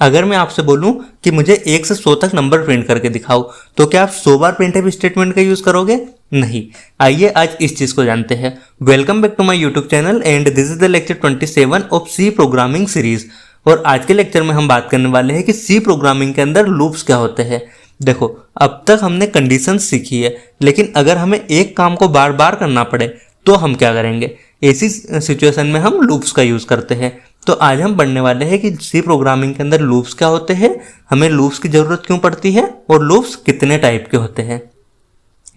अगर मैं आपसे बोलूं कि मुझे 1 से 100 तक नंबर प्रिंट करके दिखाओ, तो क्या आप 100 बार प्रिंटफ स्टेटमेंट का यूज करोगे? नहीं। आइए आज इस चीज को जानते हैं। Welcome back to my YouTube channel and this is the lecture 27 of C programming series. और आज के लेक्चर में हम बात करने वाले हैं कि सी प्रोग्रामिंग के अंदर लूप्स क्या होते हैं। देखो, अब तक हमने कंडीशन सीखी है, लेकिन अगर हमें एक काम को बार बार करना पड़े तो हम क्या करेंगे? ऐसी सिचुएशन में हम लूप्स का यूज करते हैं। तो आज हम पढ़ने वाले हैं कि सी प्रोग्रामिंग के अंदर लूप्स क्या होते हैं, हमें लूप्स की जरूरत क्यों पड़ती है और लूप्स कितने टाइप के होते हैं।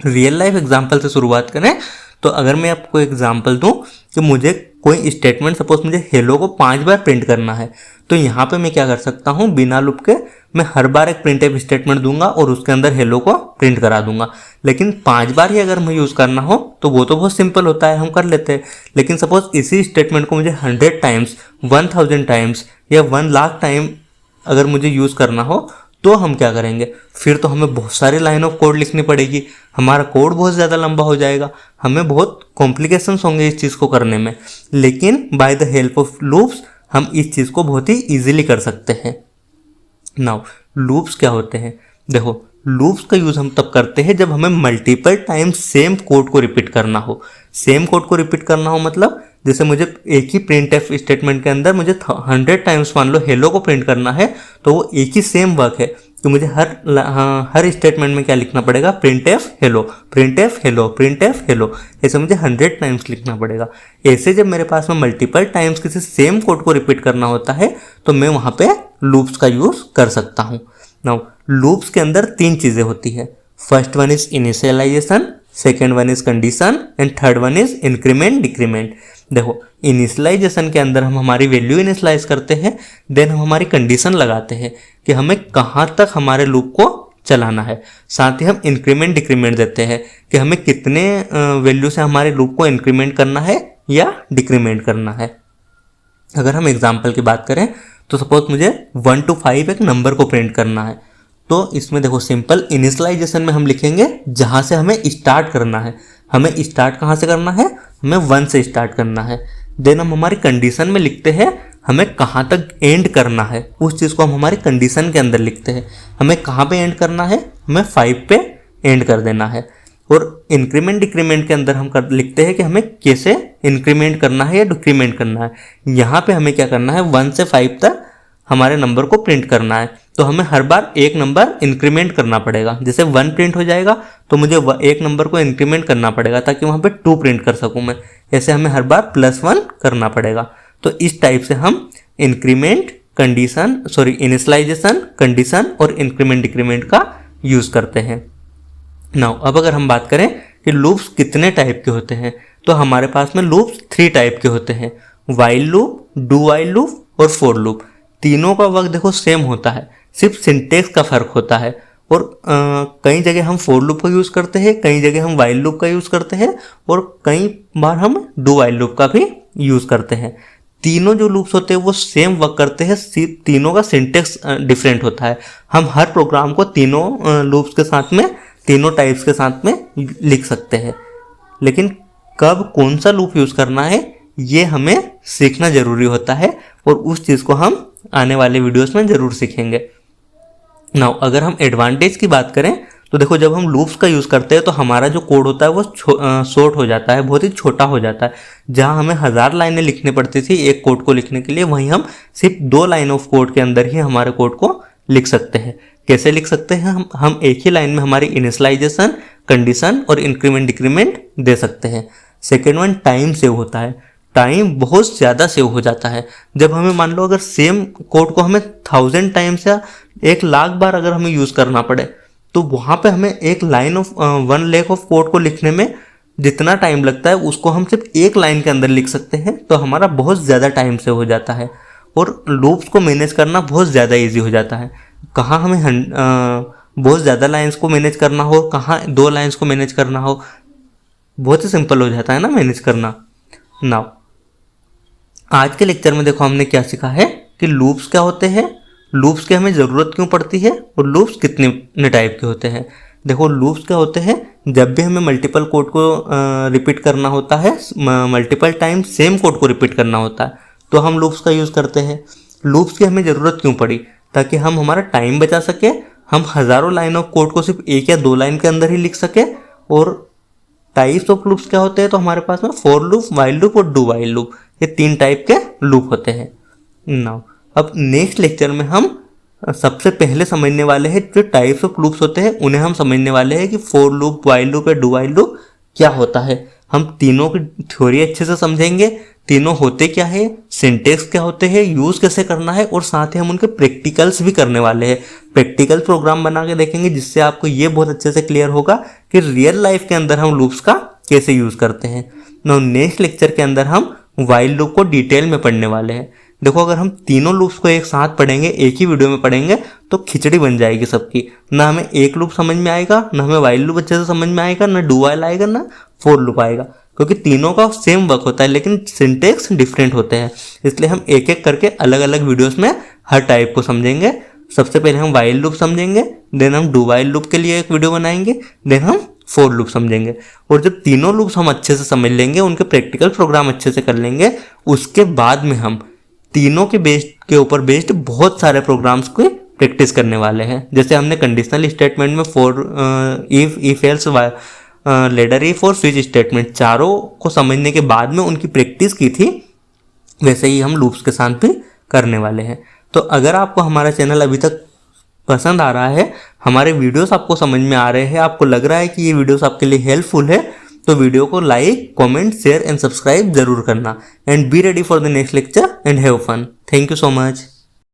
रियल लाइफ एग्जांपल से शुरुआत करें तो अगर मैं आपको एग्जांपल दूं कि मुझे कोई स्टेटमेंट, सपोज मुझे हेलो को 5 बार प्रिंट करना है, तो यहाँ पे मैं क्या कर सकता हूँ, बिना लूप के मैं हर बार एक प्रिंटफ स्टेटमेंट दूंगा और उसके अंदर हेलो को प्रिंट करा दूंगा। लेकिन 5 बार ही अगर मैं यूज़ करना हो तो वो तो बहुत सिंपल होता है, हम कर लेते हैं। लेकिन सपोज इसी स्टेटमेंट को मुझे 100 टाइम्स, 1000 टाइम्स या 1 लाख टाइम अगर मुझे यूज़ करना हो तो हम क्या करेंगे? फिर तो हमें बहुत सारी लाइन ऑफ कोड लिखनी पड़ेगी, हमारा कोड बहुत ज़्यादा लंबा हो जाएगा, हमें बहुत कॉम्प्लिकेशंस होंगे इस चीज़ को करने में। लेकिन by the help of loops हम इस चीज़ को बहुत ही ईजिली कर सकते हैं। नाउ लूप्स क्या होते हैं? देखो, लूप्स का यूज़ हम तब करते हैं जब हमें मल्टीपल टाइम सेम कोड को रिपीट करना हो। सेम कोड को रिपीट करना हो मतलब जैसे मुझे एक ही प्रिंट एफ स्टेटमेंट के अंदर मुझे 100 टाइम्स मान लो हेलो को प्रिंट करना है, तो वो एक ही सेम वर्क है तो मुझे हर स्टेटमेंट में क्या लिखना पड़ेगा? Print F hello, print F hello, print F hello, ऐसे मुझे 100 टाइम्स लिखना पड़ेगा। ऐसे जब मेरे पास में मल्टीपल टाइम्स किसी सेम कोड को रिपीट करना होता है तो मैं वहाँ पे लूप्स का यूज़ कर सकता हूँ। नाउ लूप्स के अंदर 3 चीज़ें होती है। First one is initialisation, second one is condition and third one is increment decrement. देखो, इनिशियलाइजेशन के अंदर हम हमारी वैल्यू इनिशियलाइज करते हैं, देन हम हमारी कंडीशन लगाते हैं कि हमें कहाँ तक हमारे लूप को चलाना है। साथ ही हम इंक्रीमेंट डिक्रीमेंट देते हैं कि हमें कितने वैल्यू से हमारे लूप को इंक्रीमेंट करना है या डिक्रीमेंट करना है। अगर हम एग्जाम्पल की बात करें तो सपोज मुझे 1 to 5 एक नंबर को प्रिंट करना है, तो इसमें देखो सिंपल इनिशियलाइजेशन में हम लिखेंगे जहाँ से हमें स्टार्ट करना है। हमें स्टार्ट कहाँ से करना है? हमें 1 से स्टार्ट करना है। देन हम हमारी कंडीशन में लिखते हैं हमें कहाँ तक एंड करना है, उस चीज़ को हम हमारी कंडीशन के अंदर लिखते हैं। हमें कहाँ पे एंड करना है? हमें 5 पे एंड कर देना है। और इंक्रीमेंट डिक्रीमेंट के अंदर हम लिखते हैं कि हमें कैसे इंक्रीमेंट करना है या डिक्रीमेंट करना है। यहाँ पे हमें क्या करना है? 1 से 5 तक हमारे नंबर को प्रिंट करना है, तो हमें हर बार एक नंबर इंक्रीमेंट करना पड़ेगा। जैसे 1 प्रिंट हो जाएगा तो मुझे एक नंबर को इंक्रीमेंट करना पड़ेगा ताकि वहाँ पे 2 प्रिंट कर सकूँ मैं। ऐसे हमें हर बार +1 करना पड़ेगा। तो इस टाइप से हम इंक्रीमेंट, इनिशियलाइजेशन, कंडीशन और इंक्रीमेंट डिक्रीमेंट का यूज़ करते हैं। नाउ अब अगर हम बात करें कि लूप्स कितने टाइप के होते हैं, तो हमारे पास में लूप्स 3 टाइप के होते हैं। While loop, do while loop और फॉर लूप। तीनों का वर्क देखो सेम होता है, सिर्फ सिंटेक्स का फर्क होता है। और कई जगह हम फॉर लूप का यूज़ करते हैं, कई जगह हम वाइल लूप का यूज़ करते हैं और कई बार हम डू वाइल लूप का भी यूज़ करते हैं। तीनों जो लूप्स होते हैं वो सेम वर्क करते हैं, तीनों का सिंटेक्स डिफरेंट होता है। हम हर प्रोग्राम को तीनों लूप्स के साथ में, तीनों टाइप्स के साथ में लिख सकते हैं। लेकिन कब कौन सा लूप यूज़ करना है ये हमें सीखना ज़रूरी होता है और उस चीज़ को हम आने वाले वीडियोस में ज़रूर सीखेंगे। नाउ अगर हम एडवांटेज की बात करें तो देखो, जब हम लूप्स का यूज़ करते हैं तो हमारा जो कोड होता है वो शॉर्ट हो जाता है, बहुत ही छोटा हो जाता है। जहां हमें 1000 लाइनें लिखनी पड़ती थी एक कोड को लिखने के लिए, वहीं हम सिर्फ 2 लाइन ऑफ कोड के अंदर ही हमारे कोड को लिख सकते हैं। कैसे लिख सकते हैं? हम एक ही लाइन में हमारी इनिशियलाइजेशन, कंडीशन और इंक्रीमेंट डिक्रीमेंट दे सकते हैं। सेकेंड वन, टाइम सेव होता है। टाइम बहुत ज़्यादा सेव हो जाता है। जब हमें मान लो अगर सेम कोड को हमें 1000 टाइम्स या 1 लाख बार अगर हमें यूज़ करना पड़े, तो वहाँ पे हमें 1 लाख ऑफ कोड को लिखने में जितना टाइम लगता है उसको हम सिर्फ 1 लाइन के अंदर लिख सकते हैं, तो हमारा बहुत ज़्यादा टाइम सेव हो जाता है। और लूप्स को मैनेज करना बहुत ज़्यादा ईजी हो जाता है। कहाँ हमें बहुत ज़्यादा लाइन्स को मैनेज करना हो, कहाँ 2 लाइन्स को मैनेज करना हो, बहुत ही सिंपल हो जाता है ना मैनेज करना। नाउ आज के लेक्चर में देखो हमने क्या सीखा है कि लूप्स क्या होते हैं, लूप्स की हमें ज़रूरत क्यों पड़ती है और लूप्स कितने टाइप के होते हैं। देखो, लूप्स क्या होते हैं? जब भी हमें मल्टीपल कोड को रिपीट करना होता है, मल्टीपल टाइम सेम कोड को रिपीट करना होता है, तो हम लूप्स का यूज़ करते हैं। लूप्स की हमें ज़रूरत क्यों पड़ी? ताकि हम हमारा टाइम बचा सके, हम हज़ारों लाइन ऑफ कोड को सिर्फ 1 या 2 लाइन के अंदर ही लिख सके। और टाइप्स ऑफ लूप्स क्या होते हैं, तो हमारे पास में फॉर लूप, वाइल लूप और डू वाइल लूप, ये 3 टाइप के लूप होते हैं। नाउ अब नेक्स्ट लेक्चर में हम सबसे पहले समझने वाले हैं जो टाइप्स ऑफ लूप्स होते हैं, उन्हें हम समझने वाले हैं कि फॉर लूप, वाइल लूप या डू वाइल लूप क्या होता है। हम तीनों की थ्योरी अच्छे से समझेंगे, तीनों होते क्या है, सिंटेक्स क्या होते हैं, यूज़ कैसे करना है, और साथ ही हम उनके प्रैक्टिकल्स भी करने वाले हैं। प्रैक्टिकल प्रोग्राम बना के देखेंगे जिससे आपको ये बहुत अच्छे से क्लियर होगा कि रियल लाइफ के अंदर हम लूप्स का कैसे यूज़ करते हैं। नाउ नेक्स्ट लेक्चर के अंदर हम वाइल लूप को डिटेल में पढ़ने वाले हैं। देखो, अगर हम तीनों लूप्स को एक साथ पढ़ेंगे, एक ही वीडियो में पढ़ेंगे, तो खिचड़ी बन जाएगी सबकी। ना हमें एक लूप समझ में आएगा, ना हमें वाइल लूप अच्छे से समझ में आएगा, ना डू वाइल आएगा, ना फॉर लूप आएगा, क्योंकि तीनों का सेम वर्क होता है लेकिन सिंटेक्स डिफरेंट होते हैं। इसलिए हम एक एक करके अलग अलग वीडियोस में हर टाइप को समझेंगे। सबसे पहले हम वाइल लूप समझेंगे, देन हम डू वाइल लूप के लिए एक वीडियो बनाएंगे, देन हम फॉर लूप समझेंगे। और जब तीनों लूप्स हम अच्छे से समझ लेंगे, उनके प्रैक्टिकल प्रोग्राम अच्छे से कर लेंगे, उसके बाद में हम तीनों के ऊपर बेस्ड बहुत सारे प्रोग्राम्स को प्रैक्टिस करने वाले हैं। जैसे हमने कंडीशनल स्टेटमेंट में for, if else, ladder if और स्विच स्टेटमेंट चारों को समझने के बाद में उनकी प्रैक्टिस की थी, वैसे ही हम लूप्स के साथ भी करने वाले हैं। तो अगर आपको हमारा चैनल अभी तक पसंद आ रहा है, हमारे वीडियोस आपको समझ में आ रहे हैं, आपको लग रहा है कि ये वीडियोस आपके लिए हेल्पफुल है, तो वीडियो को like, comment, share and subscribe जरूर करना। And be ready for the next lecture and have fun. Thank you so much.